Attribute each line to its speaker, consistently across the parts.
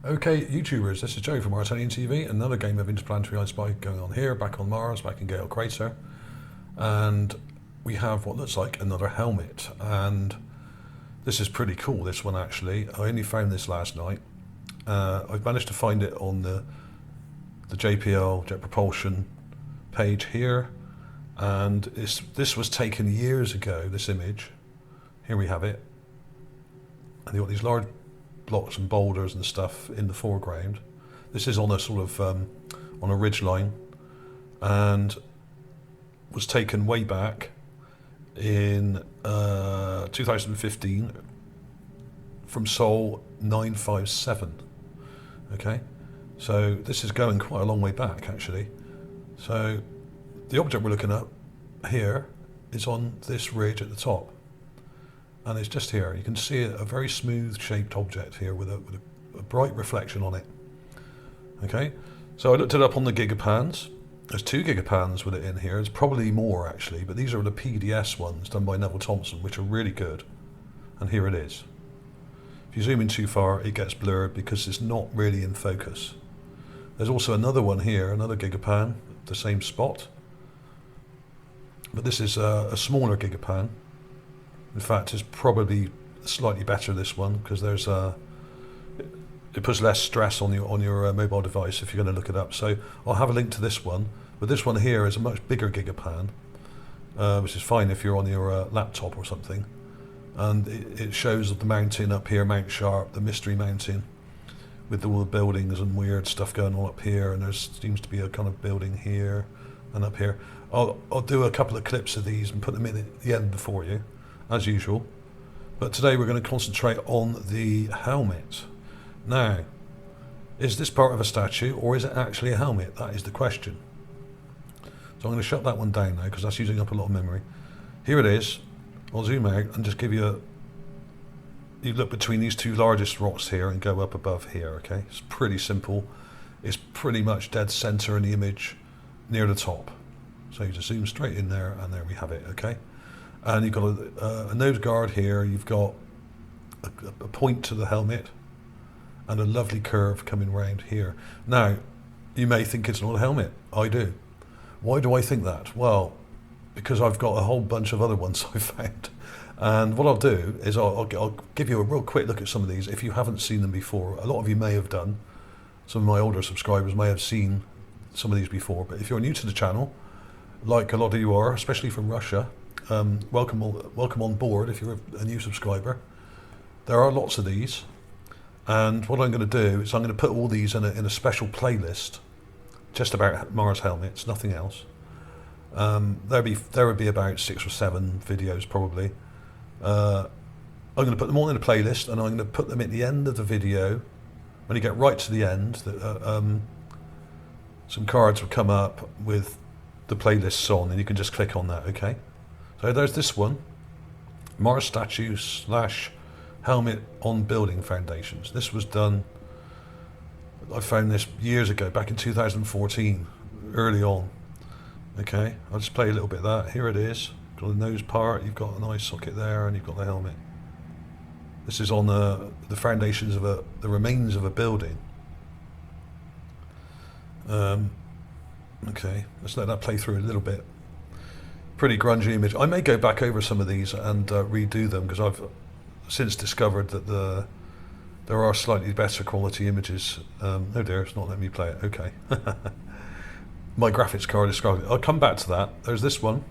Speaker 1: Okay, YouTubers, this is Joe from Maritanian TV. Another game of Interplanetary I Spy going on here, back on Mars, back in Gale Crater. And we have what looks like another helmet. And this is pretty cool, this one actually. I only found this last night. I've managed to find it on the JPL, Jet Propulsion page here. And this was taken years ago, this image. Here we have it. And you've got these large blocks and boulders and stuff in the foreground. This is on a sort of on a ridge line, and was taken way back in 2015 from Sol 957. Okay, so this is going quite a long way back actually. So the object we're looking at here is on this ridge at the top. And it's just here. You can see a very smooth shaped object here with a bright reflection on it. Okay, so I looked it up on the Gigapans. There's 2 Gigapans with it in here. There's probably more actually, but these are the PDS ones done by Neville Thompson, which are really good. And here it is. If you zoom in too far, it gets blurred because it's not really in focus. There's also another one here, another Gigapan, the same spot. But this is a smaller Gigapan. In fact, it's probably slightly better, this one, because there's it puts less stress on your mobile device if you're going to look it up. So I'll have a link to this one, but this one here is a much bigger Gigapan, which is fine if you're on your laptop or something. And it shows the mountain up here, Mount Sharp, the Mystery Mountain, with all the buildings and weird stuff going on up here. And there seems to be a kind of building here and up here. I'll do a couple of clips of these and put them in at the end for you, as usual. But today we're going to concentrate on the helmet. Now, is this part of a statue or is it actually a helmet? That is the question. So I'm going to shut that one down now because that's using up a lot of memory. Here it is. I'll zoom out and just give you you look between these 2 largest rocks here and go up above here, okay? It's pretty simple. It's pretty much dead center in the image near the top. So you just zoom straight in there and there we have it, okay? And you've got a nose guard here, you've got a point to the helmet and a lovely curve coming round here. Now, you may think it's not a helmet. I do. Why do I think that? Well, because I've got a whole bunch of other ones I found. And what I'll do is I'll give you a real quick look at some of these if you haven't seen them before. A lot of you may have done. Some of my older subscribers may have seen some of these before. But if you're new to the channel, like a lot of you are, especially from Russia, welcome on board if you're a new subscriber. There are lots of these, and what I'm going to do is I'm going to put all these in a special playlist just about Mars helmets, nothing else. There would be about 6 or 7 videos probably. I'm going to put them all in a playlist, and I'm going to put them at the end of the video. When you get right to the end, some cards will come up with the playlists on, and you can just click on that, okay? So there's this one, Mars statue / helmet on building foundations. This was done, I found this years ago, back in 2014, early on. Okay, I'll just play a little bit of that. Here it is, got the nose part, you've got an eye socket there, and you've got the helmet. This is on the foundations of the remains of a building. Okay, let's let that play through a little bit. Pretty grungy image. I may go back over some of these and redo them because I've since discovered that there are slightly better quality images. Oh dear, it's not letting me play it. Okay. My graphics card is struggling. I'll come back to that. There's this one.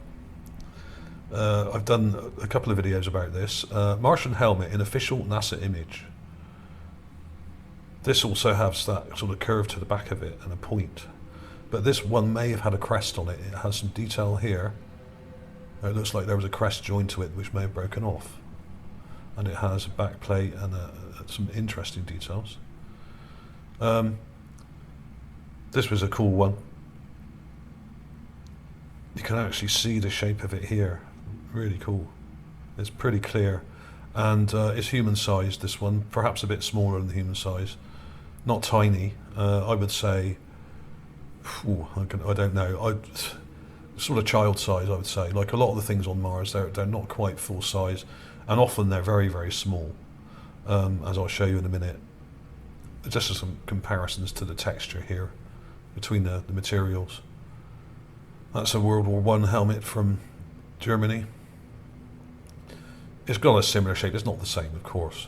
Speaker 1: I've done a couple of videos about this. Martian helmet in official NASA image. This also has that sort of curve to the back of it and a point. But this one may have had a crest on it. It has some detail here. It looks like there was a crest joined to it which may have broken off. And it has a back plate and some interesting details. This was a cool one. You can actually see the shape of it here. Really cool. It's pretty clear. And it's human sized, this one. Perhaps a bit smaller than the human size. Not tiny. I would say, I don't know. Sort of child size, I would say. Like a lot of the things on Mars, they're not quite full size. And often they're very, very small. As I'll show you in a minute. just some comparisons to the texture here between the materials. That's a World War I helmet from Germany. It's got a similar shape. It's not the same, of course.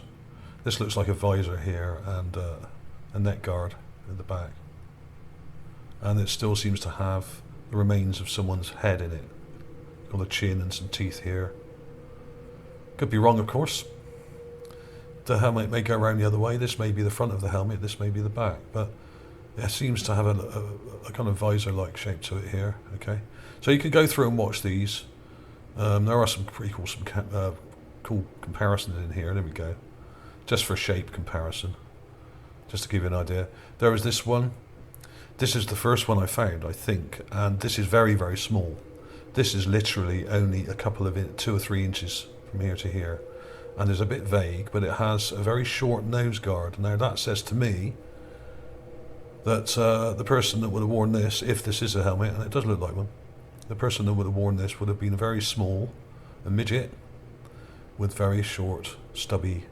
Speaker 1: This looks like a visor here and a neck guard at the back. And it still seems to have the remains of someone's head in it. Got a chin and some teeth here. Could be wrong, of course. The helmet may go around the other way. This may be the front of the helmet, this may be the back, but it seems to have a kind of visor-like shape to it here. Okay, so you can go through and watch these. There are some pretty cool, cool comparisons in here. There we go. Just for shape comparison, just to give you an idea. There was this one. This is the first one I found, I think, and this is very, very small. This is literally only a couple of 2 or 3 inches from here to here, and is a bit vague, but it has a very short nose guard. Now that says to me that the person that would have worn this, if this is a helmet, and it does look like one, the person that would have worn this would have been very small, a midget, with very short, stubby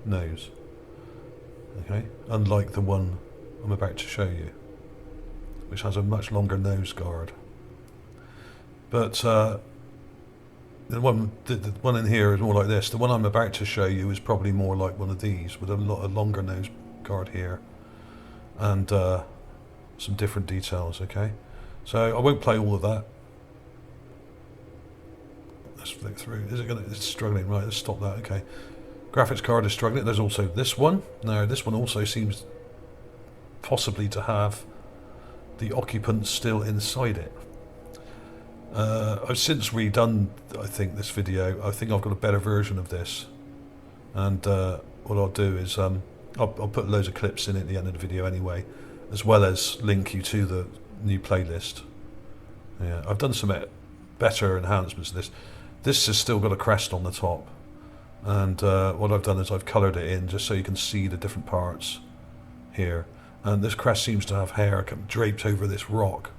Speaker 1: nose. Okay, unlike the one I'm about to show you, which has a much longer nose guard. But the one in here is more like this. The one I'm about to show you is probably more like one of these, with a longer nose guard here, and some different details. Okay, so I won't play all of that. Let's flick through. Is it gonna? It's struggling. Right, let's stop that. Okay, graphics card is struggling. There's also this one. Now this one also seems possibly to have the occupant still inside it. I've since redone, I think, this video. I think I've got a better version of this, and what I'll do is I'll put loads of clips in at the end of the video anyway, as well as link you to the new playlist. Yeah, I've done some better enhancements to this. This has still got a crest on the top, and what I've done is I've coloured it in just so you can see the different parts here. And this crest seems to have hair draped over this rock.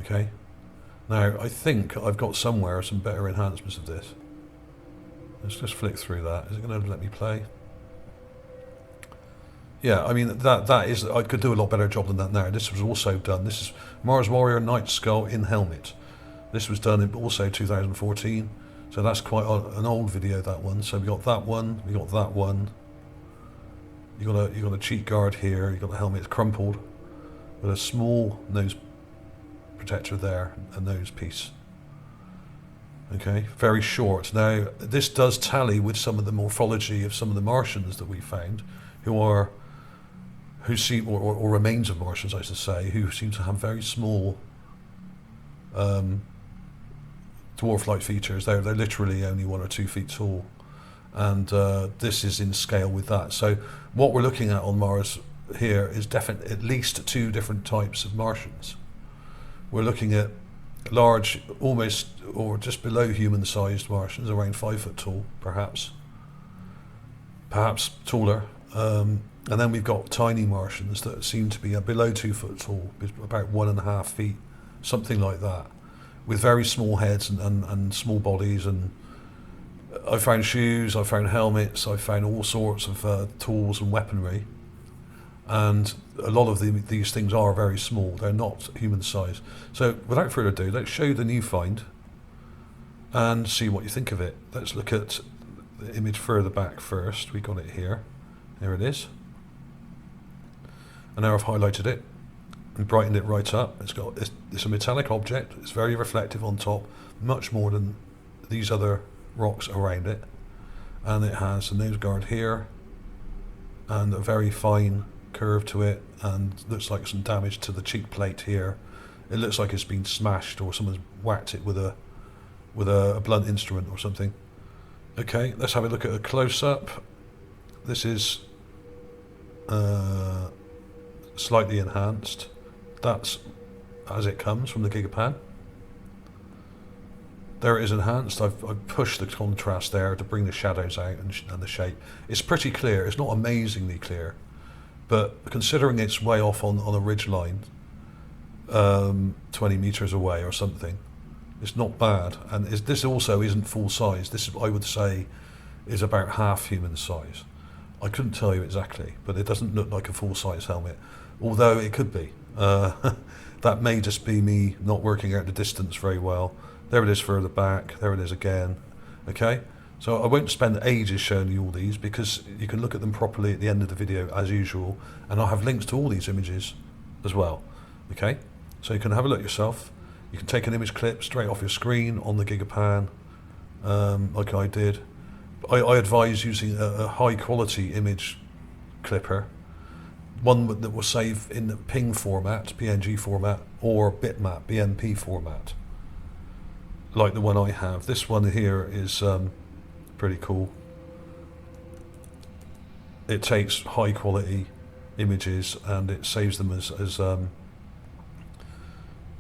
Speaker 1: Okay. Now, I think I've got somewhere some better enhancements of this. Let's just flick through that. Is it going to let me play? Yeah, I mean, that is, I could do a lot better job than that now. This was also done. This is Mars Warrior Night Skull in helmet. This was done in also 2014. So that's quite an old video, that one. So we got that one, we got that one. You got a cheek guard here. You got the helmet crumpled with a small nose protector there, a nose piece. Okay, very short. Now this does tally with some of the morphology of some of the Martians that we found, who seem, or remains of Martians, I should say, who seem to have very small dwarf-like features. They're literally only 1 or 2 feet tall. And this is in scale with that. So what we're looking at on Mars here is definitely at least 2 different types of Martians. We're looking at large, almost or just below human-sized Martians, around 5 foot tall, perhaps taller. And then we've got tiny Martians that seem to be below 2 foot tall, about 1.5 feet, something like that, with very small heads and small bodies. And I found shoes, I found helmets, I found all sorts of tools and weaponry, and a lot of these things are very small. They're not human size. So without further ado, let's show you the new find and see what you think of it. Let's look at the image further back first. We got it here. There it is. And now I've highlighted it and brightened it right up. It's a metallic object. It's very reflective on top, much more than these other rocks around it, and it has a nose guard here and a very fine curve to it, and looks like some damage to the cheek plate here. It looks like it's been smashed, or someone's whacked it with a blunt instrument or something. Okay, let's have a look at a close-up. This is slightly enhanced. That's as it comes from the Gigapan. There it is enhanced. I've pushed the contrast there to bring the shadows out and the shape. It's pretty clear. It's not amazingly clear, but considering it's way off on a ridge line, 20 meters away or something, it's not bad. And this also isn't full size. This, I would say, is about half human size. I couldn't tell you exactly, but it doesn't look like a full-size helmet, although it could be. That may just be me not working out the distance very well. There it is further back, there it is again. Okay, so I won't spend ages showing you all these because you can look at them properly at the end of the video as usual, and I'll have links to all these images as well. Okay, so you can have a look yourself. You can take an image clip straight off your screen on the Gigapan, like I did. I advise using a high quality image clipper, one that will save in the PNG format, PNG format, or bitmap, BMP format, like the one I have. This one here is pretty cool. It takes high quality images and it saves them as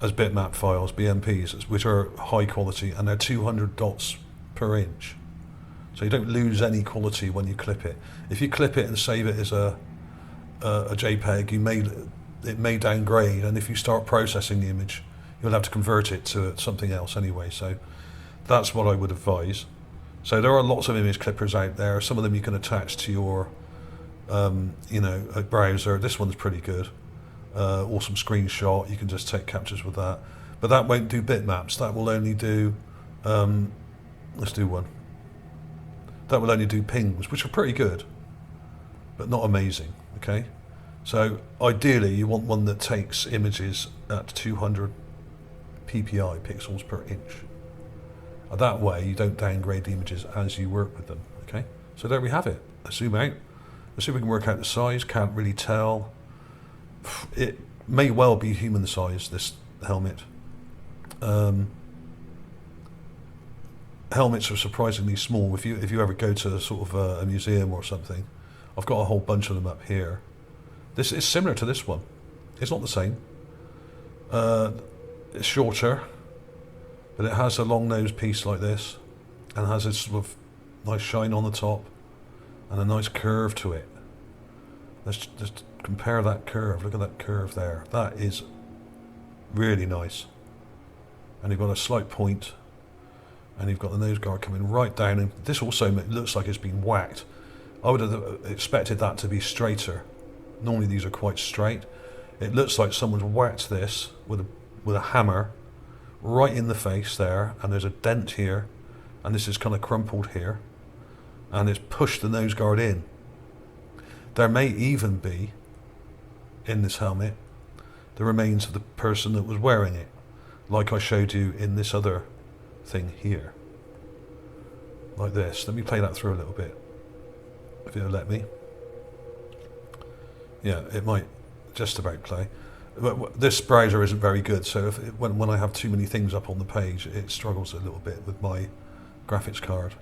Speaker 1: bitmap files, BMPs, which are high quality, and they're 200 dots per inch. So you don't lose any quality when you clip it. If you clip it and save it as a JPEG, it may downgrade, and if you start processing the image, you'll have to convert it to something else anyway. So that's what I would advise. So there are lots of image clippers out there. Some of them you can attach to your, a browser. This one's pretty good. Awesome screenshot. You can just take captures with that. But that won't do bitmaps. That will only do. Let's do one. That will only do pings, which are pretty good, but not amazing. Okay, so ideally you want one that takes images at 200 ppi, pixels per inch. That way you don't downgrade the images as you work with them. Okay, so there we have it. Let's zoom out. Let's see if we can work out the size. Can't really tell. It may well be human size, this helmet. Helmets are surprisingly small. If you ever go to sort of a museum or something, I've got a whole bunch of them up here. This is similar to this one. It's not the same. It's shorter, but it has a long nose piece like this, and has a sort of nice shine on the top, and a nice curve to it. Let's just compare that curve. Look at that curve there. That is really nice. And you've got a slight point. And you've got the nose guard coming right down, and this also looks like it's been whacked. I would have expected that to be straighter. Normally these are quite straight. It looks like someone's whacked this with a hammer right in the face there, and there's a dent here, and this is kind of crumpled here, and it's pushed the nose guard in. There may even be, in this helmet, the remains of the person that was wearing it, like I showed you in this other thing here, like this. Let me play that through a little bit, if it'll let me. Yeah, it might just about play. But this browser isn't very good, so when I have too many things up on the page, it struggles a little bit with my graphics card.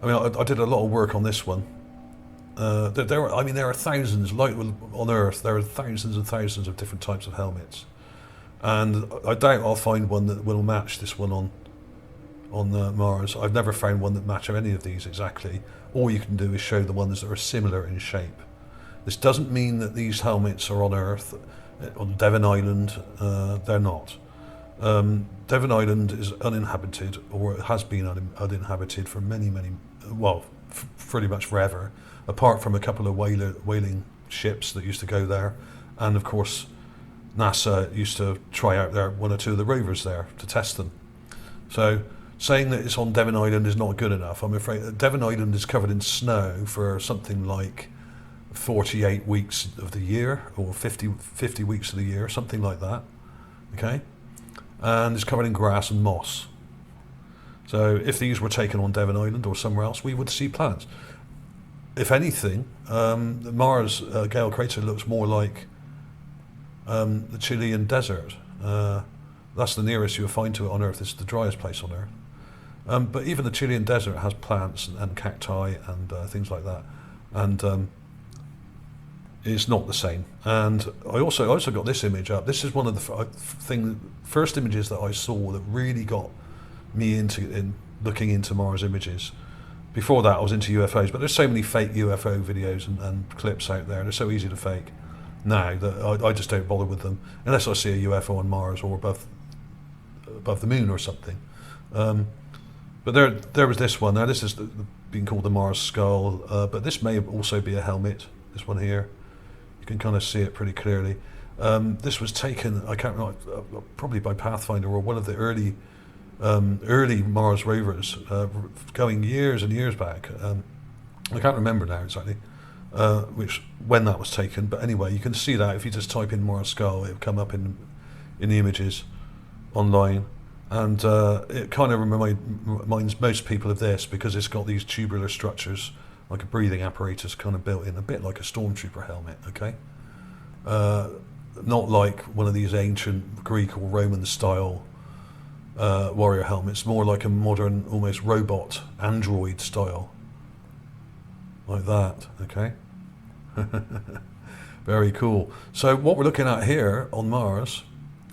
Speaker 1: I mean, I did a lot of work on this one. There are thousands, like on Earth, there are thousands and thousands of different types of helmets. And I doubt I'll find one that will match this one on Mars. I've never found one that match any of these exactly. All you can do is show the ones that are similar in shape. This doesn't mean that these helmets are on Earth, on Devon Island. They're not. Devon Island is uninhabited, or it has been uninhabited for pretty much forever, apart from a couple of whaling ships that used to go there, and of course NASA used to try out one or two of the rovers there to test them. So saying that it's on Devon Island is not good enough. I'm afraid Devon Island is covered in snow for something like 48 weeks of the year, or 50 weeks of the year, something like that. Okay, and it's covered in grass and moss. So if these were taken on Devon Island or somewhere else, we would see plants. If anything, the Mars Gale crater looks more like the Chilean desert. That's the nearest you'll find to it on Earth. It's the driest place on Earth. But even the Chilean desert has plants and cacti and things like that. And it's not the same. And I also got this image up. This is one of the first images that I saw that really got me in looking into Mars images. Before that, I was into UFOs, but there's so many fake UFO videos and clips out there. They're so easy to fake now that I just don't bother with them unless I see a UFO on Mars or above the moon or something. But there was this one. Now this is been called the Mars skull, but this may also be a helmet. This one here, you can kind of see it pretty clearly. This was taken, I can't remember, probably by Pathfinder or one of the early Mars rovers, going years and years back. I can't remember now exactly when that was taken, but anyway, you can see that if you just type in Mars skull, it'll come up in the images online, and it kind of reminds most people of this because it's got these tubular structures, like a breathing apparatus kind of built in, a bit like a stormtrooper helmet, okay? Not like one of these ancient Greek or Roman style warrior helmets, more like a modern, almost robot, android style. Like that, okay? Very cool. So what we're looking at here on Mars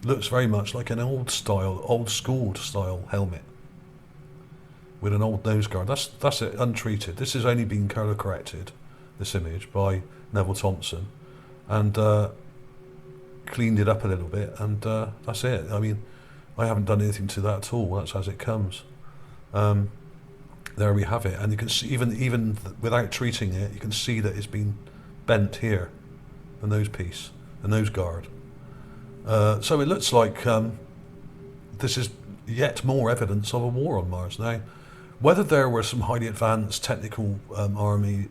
Speaker 1: looks very much like an old school style helmet with an old nose guard. That's it, untreated. This has only been color corrected, this image, by Neville Thompson, and cleaned it up a little bit, and that's it. I mean, I haven't done anything to that at all. That's as it comes. There we have it, and you can see even without treating it, you can see that it's been bent here, the nose piece, the nose guard. So it looks like this is yet more evidence of a war on Mars. Now, whether there were some highly advanced technical armies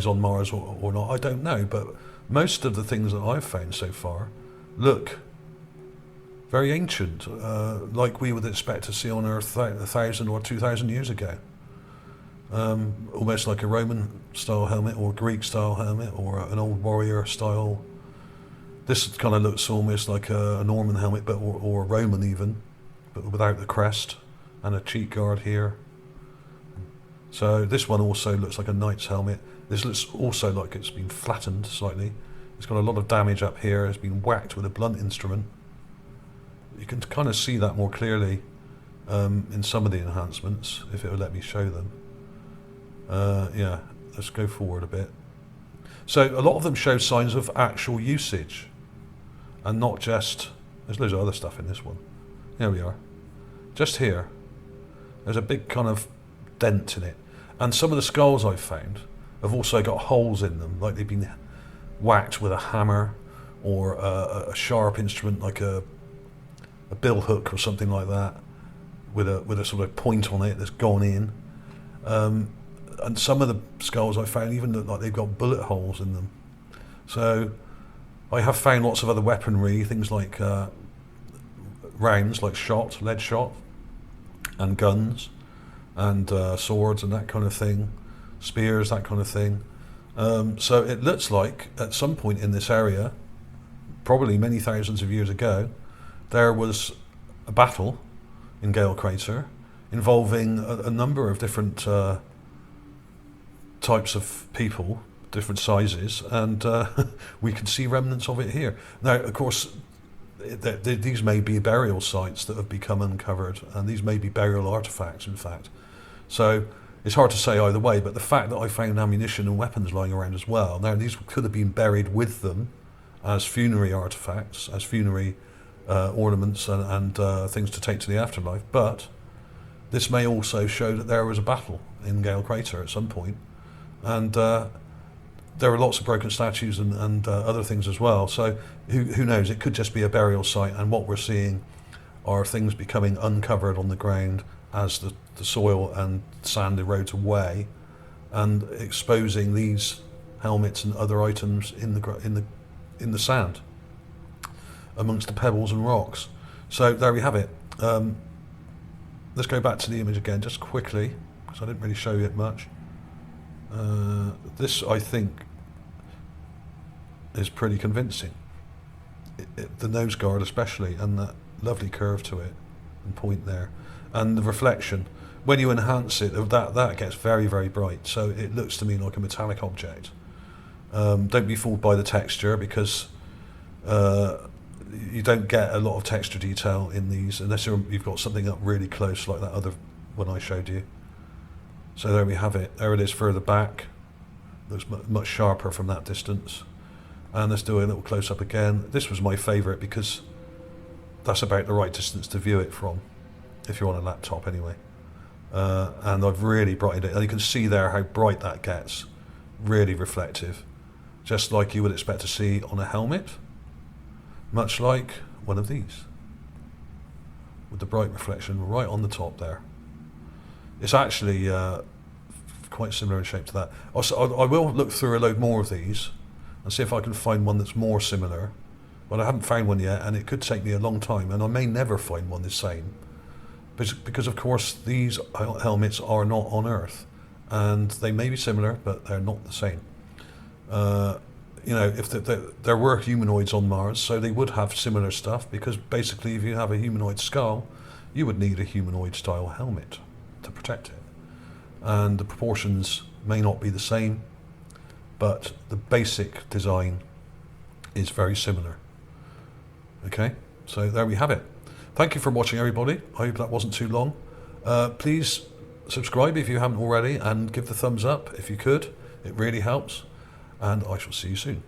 Speaker 1: on Mars or not, I don't know. But most of the things that I've found so far look very ancient, like we would expect to see on Earth 1,000 or 2,000 years ago. Almost like a Roman-style helmet or Greek-style helmet or an old warrior-style. This kind of looks almost like a Norman helmet, but or a Roman even, but without the crest and a cheek guard here. So this one also looks like a knight's helmet. This looks also like it's been flattened slightly. It's got a lot of damage up here. It's been whacked with a blunt instrument. You can kind of see that more clearly in some of the enhancements, if it would let me show them. Yeah, let's go forward a bit. So a lot of them show signs of actual usage, and not just, there's loads of other stuff in this one. There we are. Just here, there's a big kind of dent in it. And some of the skulls I've found have also got holes in them, like they've been whacked with a hammer or a sharp instrument like a bill hook or something like that, with a sort of point on it that's gone in. And some of the skulls I found even look like they've got bullet holes in them. So I have found lots of other weaponry, things like rounds, like lead shot, and guns, and swords and that kind of thing, spears, that kind of thing. So it looks like at some point in this area, probably many thousands of years ago, there was a battle in Gale Crater involving a number of different types of people, different sizes, and we can see remnants of it here. Now, of course, these may be burial sites that have become uncovered, and these may be burial artifacts, in fact. So it's hard to say either way, but the fact that I found ammunition and weapons lying around as well, now these could have been buried with them as funerary artifacts, as funerary ornaments and things to take to the afterlife, but this may also show that there was a battle in Gale Crater at some point, and there are lots of broken statues and other things as well, so who knows, it could just be a burial site, and what we're seeing are things becoming uncovered on the ground as the soil and sand erodes away, and exposing these helmets and other items in the sand amongst the pebbles and rocks. So there we have it. Let's go back to the image again just quickly, because I didn't really show it much. This, I think, is pretty convincing. The nose guard especially, and that lovely curve to it and point there, and the reflection. When you enhance it, that gets very, very bright, so it looks to me like a metallic object. Don't be fooled by the texture, because you don't get a lot of texture detail in these unless you've got something up really close like that other one I showed you. So there we have it. There it is further back. Looks much sharper from that distance. And let's do a little close-up again. This was my favourite because that's about the right distance to view it from, if you're on a laptop anyway. and I've really brightened it. And you can see there how bright that gets, really reflective, just like you would expect to see on a helmet, much like one of these, with the bright reflection right on the top there. It's actually quite similar in shape to that. Also, I will look through a load more of these and see if I can find one that's more similar. But I haven't found one yet, and it could take me a long time, and I may never find one the same. Because of course these helmets are not on Earth, and they may be similar, but they're not the same. You know, if there were humanoids on Mars, so they would have similar stuff, because basically if you have a humanoid skull, you would need a humanoid style helmet to protect it. And the proportions may not be the same, but the basic design is very similar. Okay, so there we have it. Thank you for watching, everybody. I hope that wasn't too long. Please subscribe if you haven't already, and give the thumbs up if you could. It really helps, and I shall see you soon.